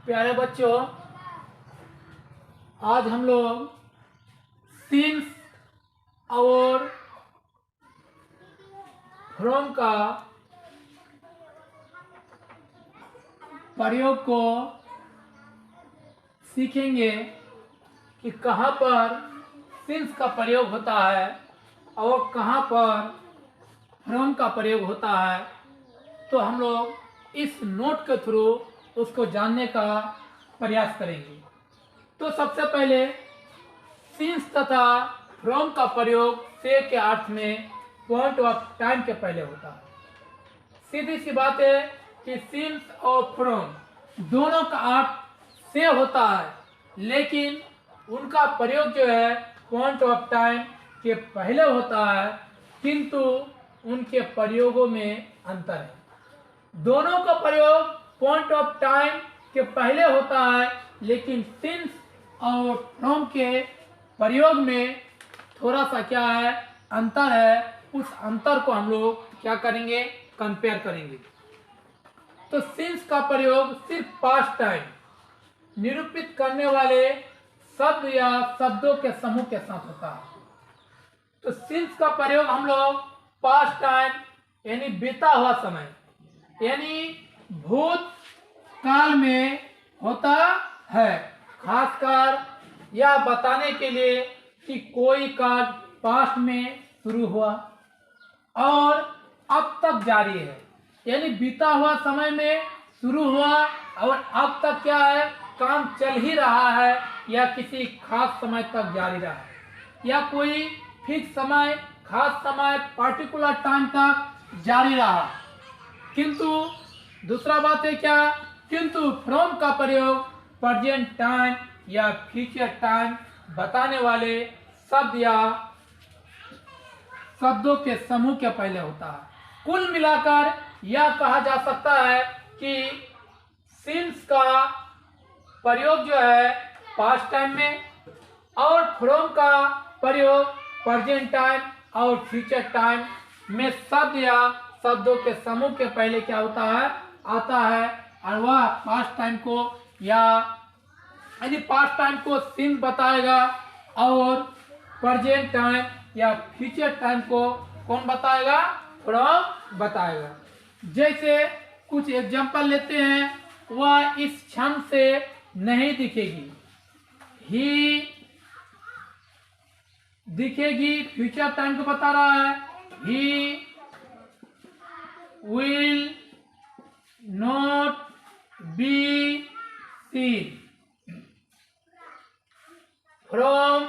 प्यारे बच्चों, आज हम लोग सिंस और फ्रॉम का प्रयोग को सीखेंगे कि कहाँ पर सिंस का प्रयोग होता है और कहाँ पर फ्रॉम का प्रयोग होता है। तो हम लोग इस नोट के थ्रू उसको जानने का प्रयास करेंगे। तो सबसे पहले सिंस तथा फ्रॉम का प्रयोग से के अर्थ में पॉइंट ऑफ टाइम के पहले होता है। सीधी सी बात है कि सिंस और फ्रॉम दोनों का अर्थ से होता है, लेकिन उनका प्रयोग जो है पॉइंट ऑफ टाइम के पहले होता है, किंतु उनके प्रयोगों में अंतर है। दोनों का प्रयोग पॉइंट ऑफ टाइम के पहले होता है, लेकिन सिंस और फ्रॉम के प्रयोग में थोड़ा सा क्या है, अंतर है। उस अंतर को हम लोग क्या करेंगे, कंपेयर करेंगे। तो सिंस का प्रयोग सिर्फ पास्ट टाइम निरूपित करने वाले शब्द या शब्दों के समूह के साथ होता है। तो सिंस का प्रयोग हम लोग पास्ट टाइम यानी बीता हुआ समय यानी भूत काल में होता है, खासकर यह बताने के लिए कि कोई कार्य पास्ट में शुरू हुआ और अब तक जारी है। यानी बीता हुआ समय में शुरू हुआ और अब तक क्या है, काम चल ही रहा है या किसी खास समय तक जारी रहा है, या कोई फिक्स समय, खास समय, पार्टिकुलर टाइम तक जारी रहा। किंतु दूसरा बात है क्या, किंतु फ्रॉम का प्रयोग प्रेजेंट टाइम या फ्यूचर टाइम बताने वाले शब्द या शब्दों के समूह के पहले होता है। कुल मिलाकर यह कहा जा सकता है कि सिंस का प्रयोग जो है पास्ट टाइम में और फ्रॉम का प्रयोग प्रेजेंट टाइम और फ्यूचर टाइम में शब्द या शब्दों के समूह के पहले क्या होता है, आता है। और वह पास्ट टाइम को यानी पास्ट टाइम को सिंस बताएगा और प्रेजेंट टाइम या फ्यूचर टाइम को कौन बताएगा, फ्रॉम बताएगा। जैसे कुछ एग्जांपल लेते हैं, वह इस क्षण से नहीं दिखेगी, ही दिखेगी फ्यूचर टाइम को बता रहा है। He will not be seen. From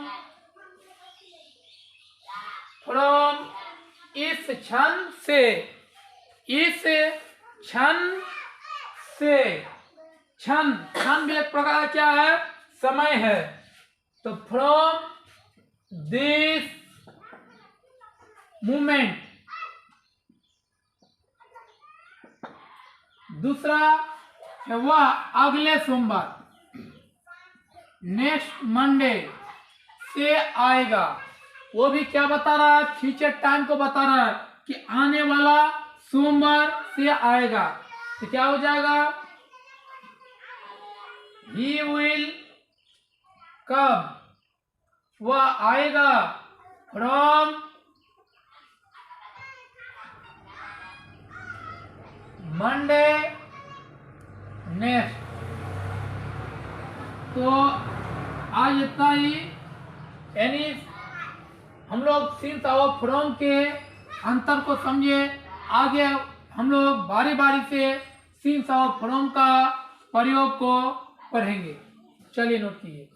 इस क्षण से, इस क्षण से, क्षण भी एक प्रकार क्या है, समय है। तो फ्रॉम दिस मोमेंट। दूसरा है वह अगले सोमवार, नेक्स्ट मंडे से आएगा। वो भी क्या बता रहा है, फ्यूचर टाइम को बता रहा है कि आने वाला सोमवार से आएगा। तो क्या हो जाएगा, ही विल कम, वह आएगा फ्रॉम मंडे नेक्स्ट। तो आज इतना ही। यानी हम लोग सिंस और फ्रॉम के अंतर को समझे। आगे हम लोग बारी बारी से सिंस और फ्रॉम का प्रयोग को पढ़ेंगे। चलिए नोट कीजिए।